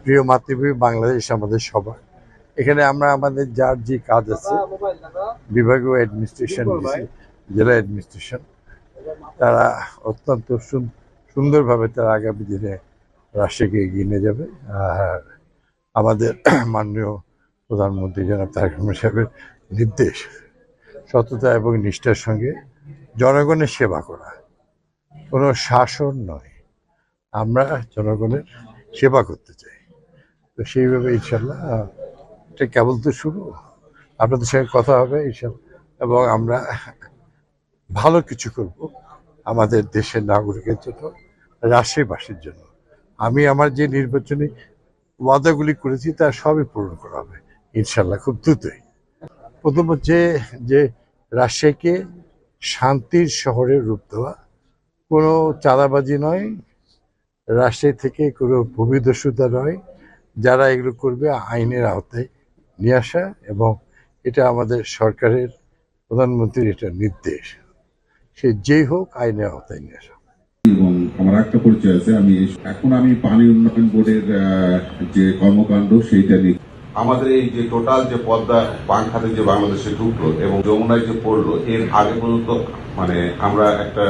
প্রিয় মাতৃভূমি বাংলাদেশ আমাদের সবার। এখানে আমরা আমাদের যার যে কাজ আছে, বিভাগীয় অ্যাডমিনিস্ট্রেশন, জেলা অ্যাডমিনিস্ট্রেশন, তারা অত্যন্ত সুন্দরভাবে তারা আগামী দিনে রাষ্ট্রকে এগিয়ে নিয়ে যাবে। আর আমাদের মাননীয় প্রধানমন্ত্রী জনাব তারেক রহমান সাহেবের নির্দেশ, সততা এবং নিষ্ঠার সঙ্গে জনগণের সেবা করা, কোনো শাসন নয়। আমরা জনগণের সেবা করতে চাই। তো সেইভাবে ইনশাল্লাহ এটা কেবল তো শুরু, আপনাদের সঙ্গে কথা হবে ইনশাল্লাহ, এবং আমরা ভালো কিছু করব আমাদের দেশের নাগরিকের জন্য, রাষ্ট্রবাসীর জন্য। আমি আমার যে নির্বাচনী ওয়াদাগুলি করেছি তার সবই পূরণ করা হবে ইনশাল্লাহ খুব দ্রুতই। প্রথম হচ্ছে যে রাজশাহীকে শান্তির শহরে রূপ দেওয়া, কোনো চাঁদাবাজি নয়, রাজশাহী থেকে কোনো ভূমিদস্যুতা নয়, যারা এগুলো করবে আইনের আওতায় নিয়ে আসা, এবং এটা আমাদের সরকারের প্রধানমন্ত্রীর এটা নির্দেশ, সে যেই হোক আইনের আওতায় নিয়ে আসা। এবং আমার একটা পরিচয় আছে, আমি পানি উন্নয়ন বোর্ডের যে কর্মকাণ্ড সেইটা নিয়ে আমাদের এই যে টোটাল যে পদ্মা বাংখাতে যে বাংলাদেশে ঢুকলো এবং যমুনায় যে পড়লো, এর আগে পর্যন্ত মানে আমরা একটা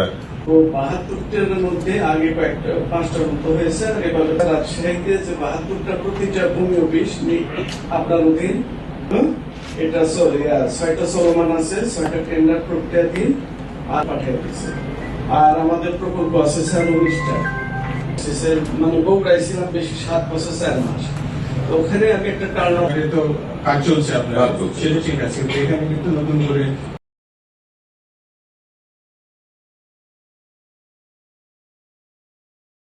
৭২টার মধ্যে আগে কয়েকটা ৫টা মতো হয়েছে। আর এবারে রাজশাহীতে যে ৭২টা প্রতিটা ভূমি অফিস আপনার অধীন, এটা ৬টা চলমান আছে, ৬টা টেন্ডার প্রক্রিয়াধীন আর পাঠিয়ে দিচ্ছে। আর আমাদের প্রকল্প আছে স্যার ১৯টা, মানে বগুড়ায় ছিলাম বেশি ৭ বছর ৪ মাস। তো ওখানে আমি একটা কারণ তো কাজ চলছে আপনার, সেটা ঠিক আছে, এখানে কিন্তু নতুন করে